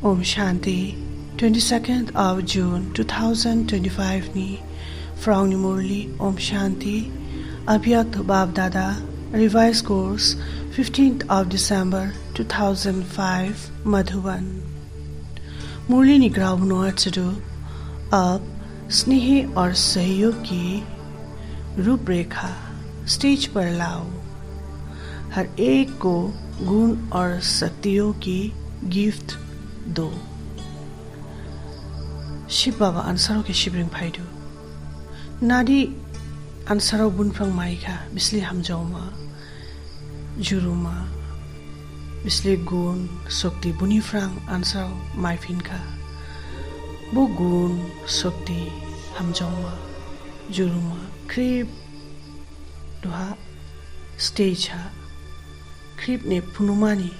Om Shanti, 22nd of June 2025 ni Frau Murli Om Shanti, Abhyakt Bab Dada, Revised Course, 15th of December 2005, Madhuban. मुरली निग्रह हुनुआचु अब स्नेह और सहयोग की रूपरेखा स्टेज पर लाओ। हर एक को गुण और शक्तियों की गिफ्ट दो। शिव बाबा आंसरों के शिवरिंग फाइदो नादी आंसरों बुनफ्रंग माइका बिस्ली हम जाऊमा जुरुमा बिस्ली गुण शक्ति बुनीफ्रंग आंसरों माइफिन का वो गुण शक्ति हम जाऊमा जुरुमा क्रीप दुहा स्टेज हा क्रीप ने पुनुमानी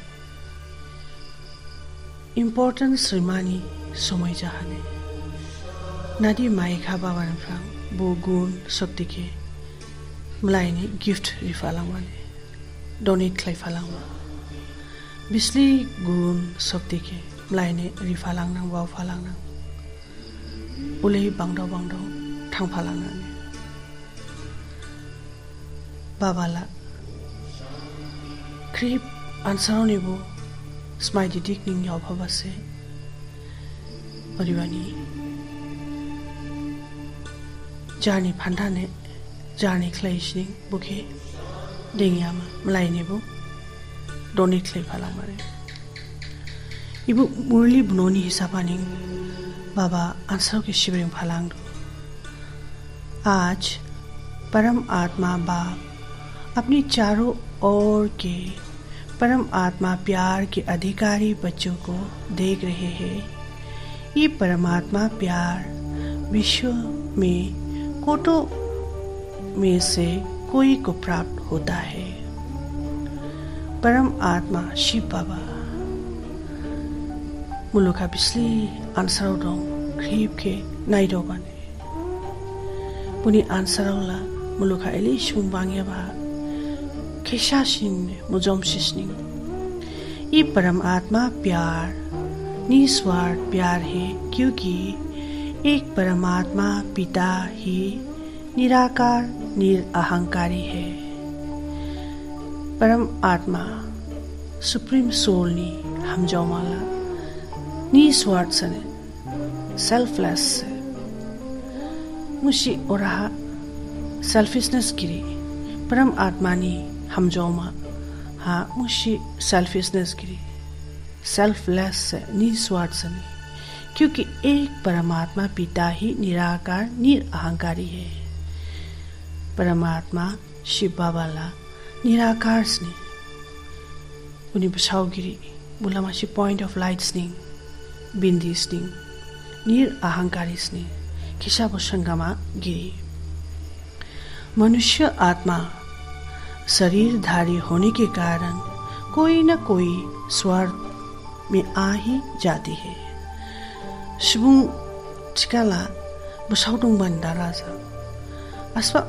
इम्पोर्टेंस रिमानी समय जहाने नादी माइका बाबान फ्रांग वो गुण शक्ति के मलाइने गिफ्ट रिफालांगवाने डोनेट खाइफालांगवा बिस्ली गुण शक्ति के मलाइने रिफालांगनां वावफालांगनां उले बांगदाव थांफालांगनाने बाबाला क्रीप आंसरों ने वो स्माइली डिकनिंग यावभाबासे परिवानी जानी फान्दाने जानी क्लाइशनिंग बुके देंगियामा मलाइने वो डोनेट खाइफालांगमारे इबु मुरली बुनोनी हिसाबानिंग बाबा आंसरों के शिवरिंग फालांग दो। आज परम आत्मा बाप अपनी चारों ओर के परम आत्मा प्यार के अधिकारी बच्चों को देख रहे हैं। ये परमात्मा प्यार विश्व में कोटों में से कोई को प्राप्त होता है। परम आत्मा शिव बाबा मुलुका बिस्ली आंसरों दो क्रीप के नाइडो बने पुनी आंसरों ला मुलुका एली शुंबांगे बा केशाशिन मुजोम शिशनिंग ये परम आत्मा प्यार निस्वार्थ प्यार है क्योंकि एक परमात्मा पिता ही निराकार निरअहंकारी है। परम आत्मा सुप्रीम सोल नी हम जौमाला निस्वार्थ सने सेल्फलेस से मुशी ओरहा सेल्फिशनेस गिरी परम आत्मा नी हम जौमा हाँ मुशी सेल्फिशनेस गिरी सेल्फलेस से निस्वार्थ सने क्योंकि एक परमात्मा पिता ही निराकार निरअहंकारी है। परमात्मा शिव बाबाला निराकार स्ने उन्हीं बसावगिरी बुलामाशी पॉइंट ऑफ लाइट स्ने बिंदी स्ने निरअहंकारी स्ने खिसा बसंगमा गिरी। मनुष्य आत्मा शरीरधारी होने के कारण कोई न कोई स्वार्थ में आ ही जाती है। सुबुं चिकाला बसावदों बंदा राजा अस्वा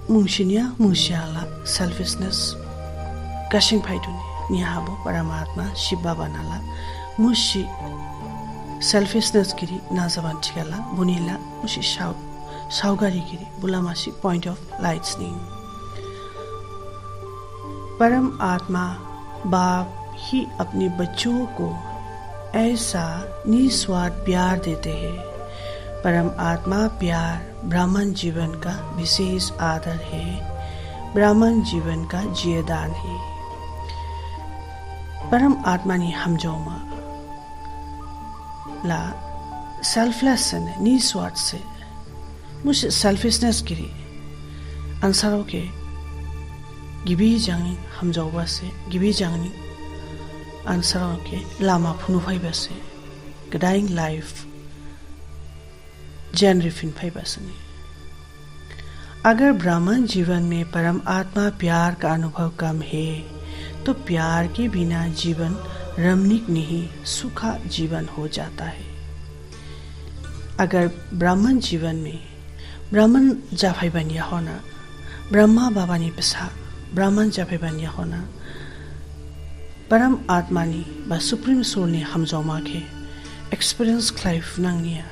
मुंशिनिया मुंशियाला सेल्फिशनेस गशिंग फाइदुनी निहाबो परमात्मा शिव बाबा नाला मुशी सेल्फिशनेस गिरी नाजाबान चिकाला बुनीला मुशी सावगारी गिरी बुलामाशी पॉइंट ऑफ लाइट्स नी परम आत्मा बाप ही अपने बच्चों को ऐसा निस्वार्थ प्यार देते हैं। परम आत्मा प्यार ब्राह्मण जीवन का विशेष आदर है, ब्राह्मण जीवन का जीवदान है। परम आत्मा ने हम जौमा ला सेल्फलेस से निस्वार्थ से मुझे सेल्फिशनेस गिरी अंसारों के गिबी जांगी हम जौबा से गिबी जांगी अंसारों के लामा फुनुफाई बसे गडाइंग लाइफ जनरिफिन फाई बसने। अगर ब्राह्मण जीवन में परम आत्मा प्यार का अनुभव कम है तो प्यार के बिना जीवन रमणीक नहीं सुखा जीवन हो जाता है। अगर ब्राह्मण जीवन में ब्राह्मण जाफाई बनिया होना ब्रह्मा बाबा ने पसा ब्राह्मण जाफाई बनिया होना परम आत्मानी बा सुप्रीम सोलनि हामजावमा के एक्सपीरियंस क्लाइफ नांनिया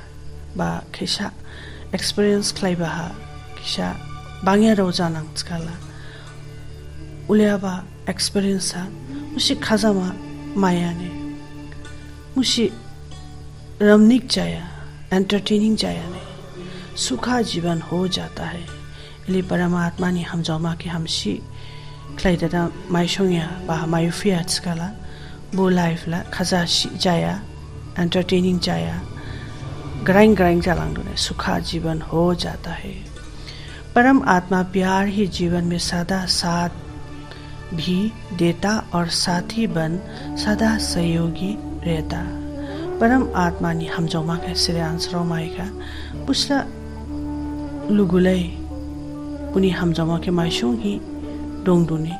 बा खेसा एक्सपीरियंस क्लाइबाहा खेसा बांगिया रौजा नांचकाला उलियाबा एक्सपीरियंसा मुसी खाजामा मायाने मुसी रमणीक जाया एंटरटेनिंग जाया ने सुखा जीवन हो जाता है। इली परमात्मा ने हम जमा के हमसी क्लाइदा माइशोंया बा मायुफिया चकाला बो लाइफ ला खाजा जाया एंटरटेनिंग जाया ग्राइंग ग्राइंग जालांगने सुखा जीवन हो जाता है। परम आत्मा प्यार ही जीवन में सदा साथ भी देता और साथी बन सदा सहयोगी रहता। परम आत्मा नि हम जमा के सिरे आंसरो माइका पुसला लुगुलै पुनी हम जमा के माइशों ही डोंगदुने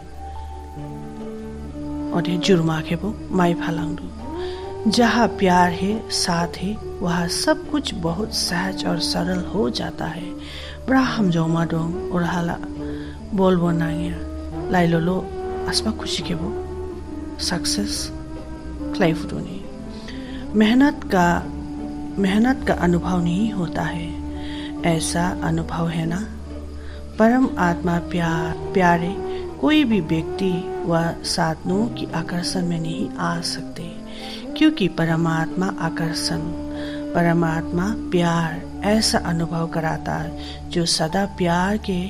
और जुर्मा के वो माई फालांगदु। जहाँ प्यार है साथ है वहाँ सब कुछ बहुत सहज और सरल हो जाता है। बड़ा हम जमा डोंग और हाला बोल बनाया लाइलोलो आसपा खुशी के वो सक्सेस क्लाइफ डोनी मेहनत का अनुभव नहीं होता है, ऐसा अनुभव है ना। परम आत्मा प्यारे कोई भी व्यक्ति व साधनों की आकर्षण में नहीं आ सकते, क्योंकि परमात्मा आकर्षण परमात्मा प्यार ऐसा अनुभव कराता है जो सदा प्यार के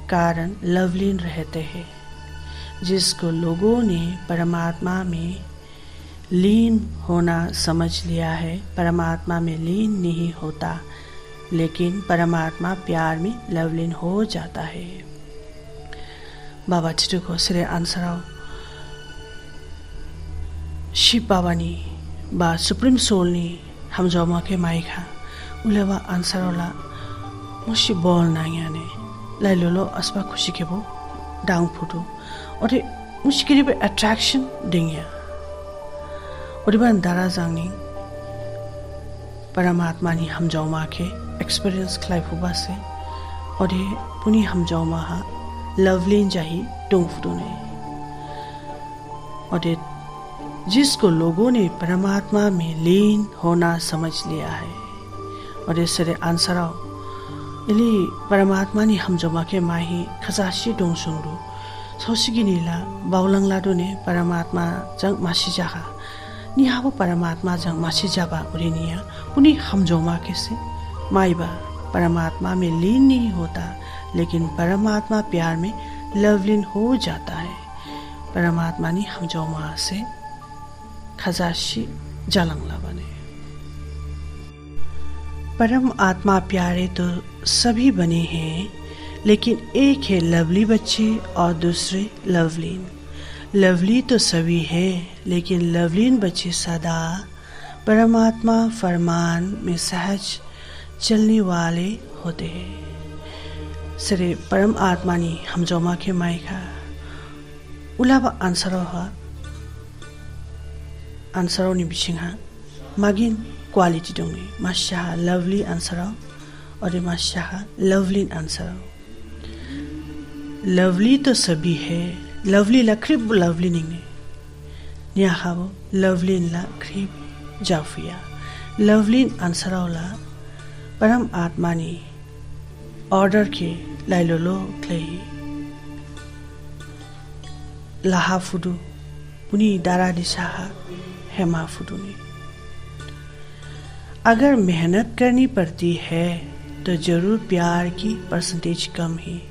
कारण लवलीन रहते हैं। जिसको लोगों ने परमात्मा में लीन होना समझ लिया है, परमात्मा में लीन नहीं होता, लेकिन परमात्मा प्यार में लवलीन हो जाता है। बाबा चिटुको सिरे आंसराव शिव बाबा नि बा सुप्रीम सोल नि हम जमा के माइखा उलेवा आंसरावला मुशी बोल नायाने लाइलोलो अस्पा खुशी के वो डांग फुटू और मुश्किल पे अट्रैक्शन देंगे और बन दारा जांगनी परमात्मा नि हम जमा के एक्सपीरियंस क्लाइफ हुआ से और ये पुनी हम जमा हा लवलीन जाही डोंग फुटूने और जिसको लोगों ने परमात्मा में लीन होना समझ लिया है और इस तरह आंसर आओ इली परमात्मा ने हम जमा के माही खजाशी डोंग सुंगरू सौसिगी नीला बाउलंगला डोने परमात्मा जंग मासी जागा निहाबो परमात्मा जंग मासी जाबा उरेनिया पुनी हम जमा के से माईबा परमात्मा में लीन नहीं होता, लेकिन परमात्मा प्यार में लवलीन हो जाता है। परमात्मा ने हम जमा से खजाशी जालंगला बने। परम आत्मा प्यारे तो सभी बने हैं, लेकिन एक है लवली बच्चे और दूसरे लवलीन। लवली तो सभी है, लेकिन लवलीन बच्चे सदा परमात्मा फरमान में सहज चलने वाले होते हैं। सरे परम आत्मा ने हम जमा के माइका उलाबा आंसरो नि बिसिंहा मागिन क्वालिटी दंगे माशाहा लवली आंसरो और माशाहा लवलीन आंसरो। लवली तो सभी है, लवली ला क्रिब लवली निंगे नियाहाबो लवलीन ला क्रिब जाफिया। लवलीन आंसरो ला परम आत्मा ने ऑर्डर के लाइलोलो क्लेही लाहा फुडू पुनी दारा दिशाहा हेमा फुडू ने। अगर मेहनत करनी पड़ती है तो जरूर प्यार की परसेंटेज कम है,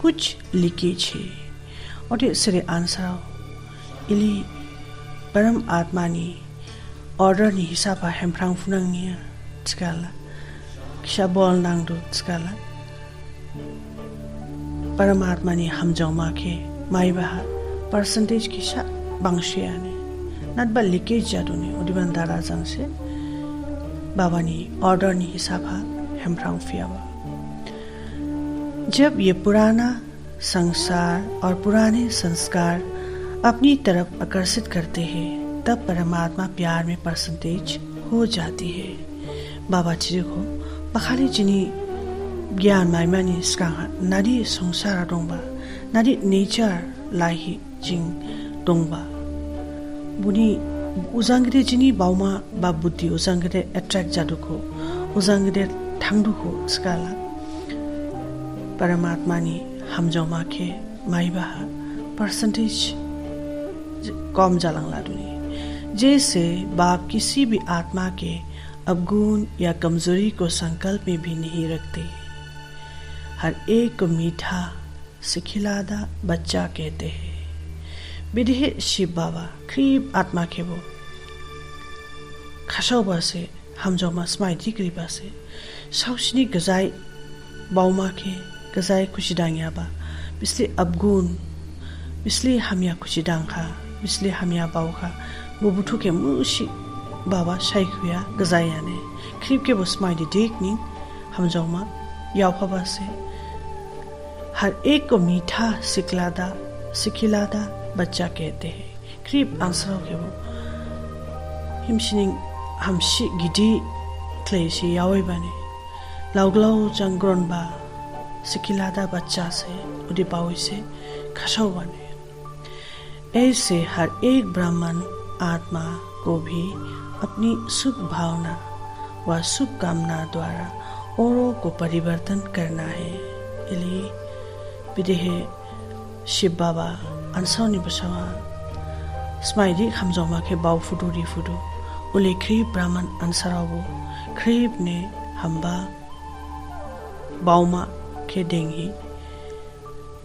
कुछ लीकेज है। और ये सिरे आंसर इली परम आत्मा ने ऑर्डर नि हिसाबा हेमफ्रांग फुनांगिया चकाला किसा बॉल नांगदो चकाला परमात्मा ने हम जमा के माई बहा परसेंटेज किसा बांशिया ने नटबा लीकेज जादू ने उदिबन दारा जंग से बाबा ने ऑर्डर नि हिसाबा हेमफ्रांग फियावा। जब ये पुराना संसार और पुराने संस्कार अपनी तरफ आकर्षित करते हैं, तब परमात्मा प्यार में परसेंटेज हो जाती है। बाबा चिजु को पखाली जिनी ज्ञान माइमानी स्कांगा नारी संसार डोंबा नारी नेचर लाही जिंग डोंबा बुनी उजांगरे जिनी बाउमा बा बुद्धि उजांगरे एट्रैक्ट जादुको उजांगरे थांदुको स्काला परमात्मा नि हमजौमा के माइबा परसेंटेज कम जालांगला दुनी जैसे बाप किसी भी आत्मा के अवगुण या कमजोरी को संकल्प में भी नहीं रखते। हर एक को मीठा सिखिलादा बच्चा कहते हैं। विदेह शिव बाबा क्रीब आत्मा के वो खासाव बासे हमजौमा स्माइटी क्रीबा से साउसनी गजाई बाउमा के गजाई खुशी डांगिया बा बिस्ले अवगुण बिस्ले हमिया खुशी डांखा बिस्ले हमिया बाउखा बुबुठु के मुशी बाबा शाइकुया गजायाने क्रीब के वो स्माइटी देखनी हमजौमा यावफा से हर एक को मीठा सिखिलादा बच्चा कहते हैं। क्रीब आंसर के वो हिमशिनिंग हमशी गिदी क्लेशी यावे बने लाउगलाउ जंग्रोन बा सिखिलादा बच्चा से उदी पावे से खसाव बने। ऐसे हर एक ब्राह्मण आत्मा को भी अपनी शुभ भावना व शुभ कामना द्वारा औरों को परिवर्तन करना है। इसलिए विदेह शिव बाबा अंसावनी बसावा स्माइली हमजौमा के बाउ फुटूरी फुटू उले क्रीब ब्राह्मण अंसरावो क्रीब ने हम्बा बाउमा के देंगी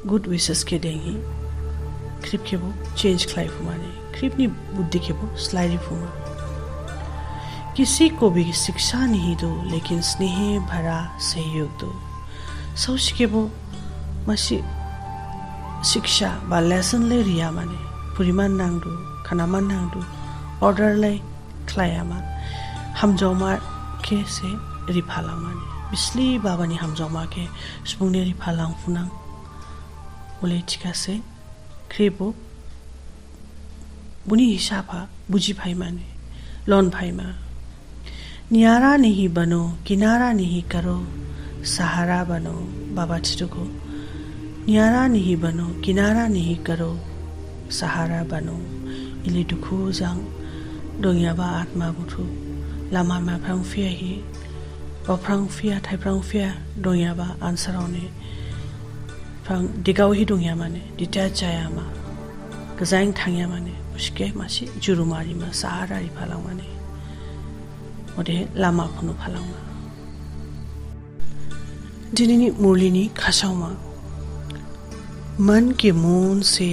गुड विशेष के देंगी क्रीब के वो चेंज खलाई फुमाने क्रीब ने बुद्धि के वो स्लाइडी फुमा। किसी को भी शिक्षा नहीं दो लेकिन स्नेह भरा सहयोग दो। सोच के वो मसी शिक्षा बा लेसन ले रिया माने पुरिमान नांगदु खानामान नांगदु ऑर्डर ले खलायामा हमजौमा के से रिफालां माने बिस्ली बाबानी हमजौमा के सुबुंगने रिफालां फुनां उले थिका से क्रेबो बुनी हिसाबा बुझी भाई माने लोन भाई मा नियारा नहीं बनो किनारा नहीं करो सहारा बनो बाबा छिटुको नियारा नहीं बनो किनारा नहीं करो सहारा बनो इले दुखु जांग दोंगियाबा आत्मा बुथु लामा मा फ्रां फिया ही बफ्रां फिया थाइफ्रां फिया दोंगियाबा आनसारावने फ्रां दिगाव ही दोंगिया माने दिता जाया मा गजाइं थांगिया माने उसके मासी जुरुमारी मा सहारा रिफालां माने ओदे लामा फनु फालां मा दिनैनि मुरलिनि खासावमा मन के मून से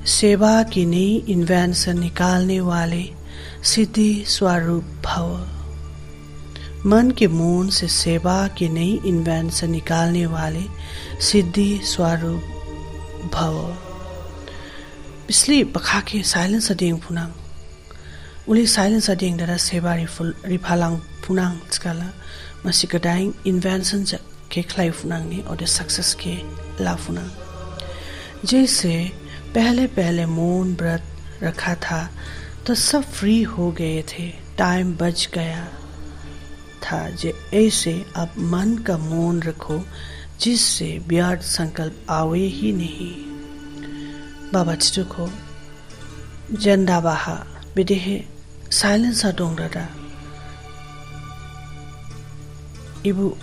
सेवा की नई इन्वेंशन निकालने वाले सिद्धि स्वरूप भव। मन के मून से सेवा की नई इन्वेंशन निकालने वाले सिद्धि स्वरूप भव। पिछली पखा के साइलेंस अडेंग फुनांग उली साइलेंस अडेंग दरा सेवा रिफालांग फुनांग स्काला मसिकडाइंग इन्वेंशन के खलाई फुनांग ने और सक्सेस के ला फुनांग। जैसे पहले मौन व्रत रखा था तो सब फ्री हो गए थे, टाइम बच गया था। ऐसे अब मन का मौन रखो जिससे व्यर्थ संकल्प आवे ही नहीं। बाबा चिटुको जंदाबाहा बिदेह साइलेंस डोंगरा इबु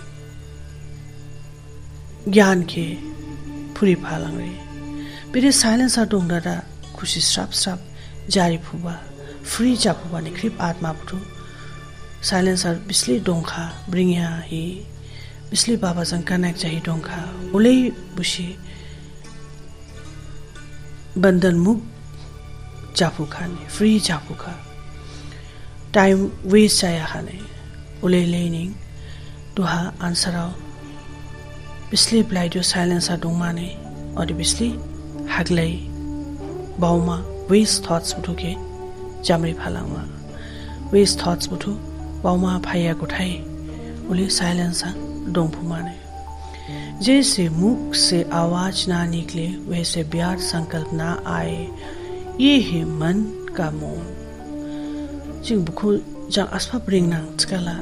ज्ञान के फुरी फालांगे बिदे साइलेंस डोंगरा खुशी स्राप जारी फुबा फ्री जाफुबा निक्रिप आत्मा बुथु साइलेंस बिस्ली डोंखा ब्रिंगिया ही बिस्ली बाबा जंग कनेक्ट जाही डोंखा उले बुशी बंधन मुक्त जाफुखा ने फ्री जाफुखा टाइम वेस्ट जाया खाने उले लेनिंग दुहा आंसराव बिस्ली ब्लाइडो साइलेंस डोंगमाने और बिस्ली हागलाई बाउमा वेस्ट थॉट्स बुथु के जामरी फालांगमा वेस्ट थॉट्स बुथु बाउमा फाया गुठाई उले साइलेंस डोंगफुमाने। जैसे मुख से आवाज ना निकले वैसे व्यर्थ संकल्प ना आए, ये है मन का मौन। जिंग बुखु जंग अस्पा ब्रिंग नांग चकाला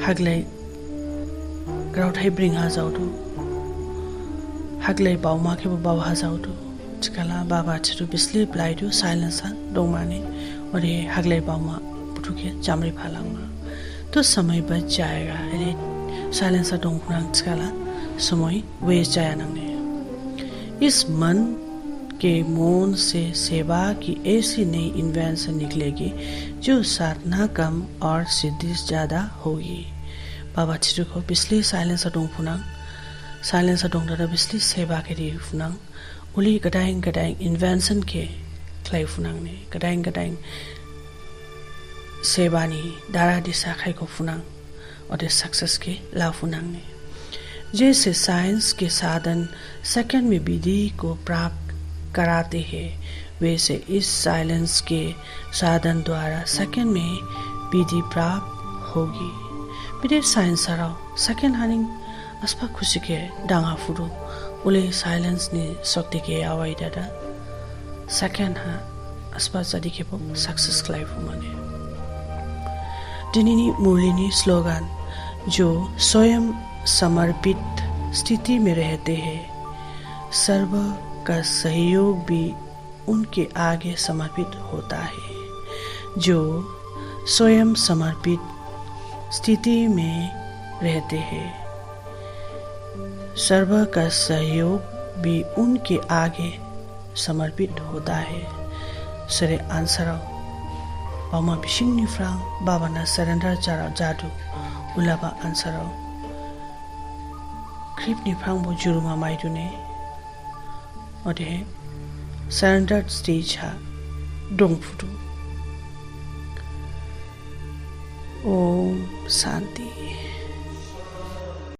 हागलाई ग्राउथाई ब्रिंग हा जाउदु हागलाई बाउमा के बाउ हा जाउदु chikala baba chiru bisli plai du silence dongmane और ये हगले बामा पुटुके जामरी फालांगा तो समय बच जाएगा अरे साइलेंसर डोंगना चला समय वेस्ट जाया नंगे इस मन के मौन से सेवा की ऐसी नई इन्वेंशन निकलेगी जो साधना कम और सिद्धि ज्यादा होगी बाबा चिरु को बिस्ली साइलेंसर डोंगना बिस्ली सेवा के लिए फुनांग उली गडाइंग इन्वेंशन के क्लाई फुनांग ने गडाइंग सेवानी दारा दिशा खाई को फुनांग और सक्सेस के ला फुनांग ने जैसे साइंस के साधन सेकंड में विधि को प्राप्त कराते हैं वैसे इस साइलेंस के साधन द्वारा सेकंड में विधि प्राप्त होगी बिदे साइंस सराव सेकंड हानिंग अस्पा खुशी के डांगा फुरु उले साइलेंस ने शक्ति के आवाई दादा सेकंड हा अस्पा जदी के पो सक्सेस लाइफ माने दिनिनी मुरलिनी स्लोगन जो स्वयं समर्पित स्थिति में रहते हैं सर्व का सहयोग भी उनके आगे समर्पित होता है जो स्वयं समर्पित स्थिति में रहते हैं सर्व का सहयोग भी उनके आगे समर्पित होता है सरे आंसर बामा बिशिंग निफ्रांग बाबा ना सरेंडर जादू उलाबा आंसर क्रिप निफ्रांग बो जुरुमा माइदुने और सरेंडर स्टेज हा डोंगफुटु ओम शांति।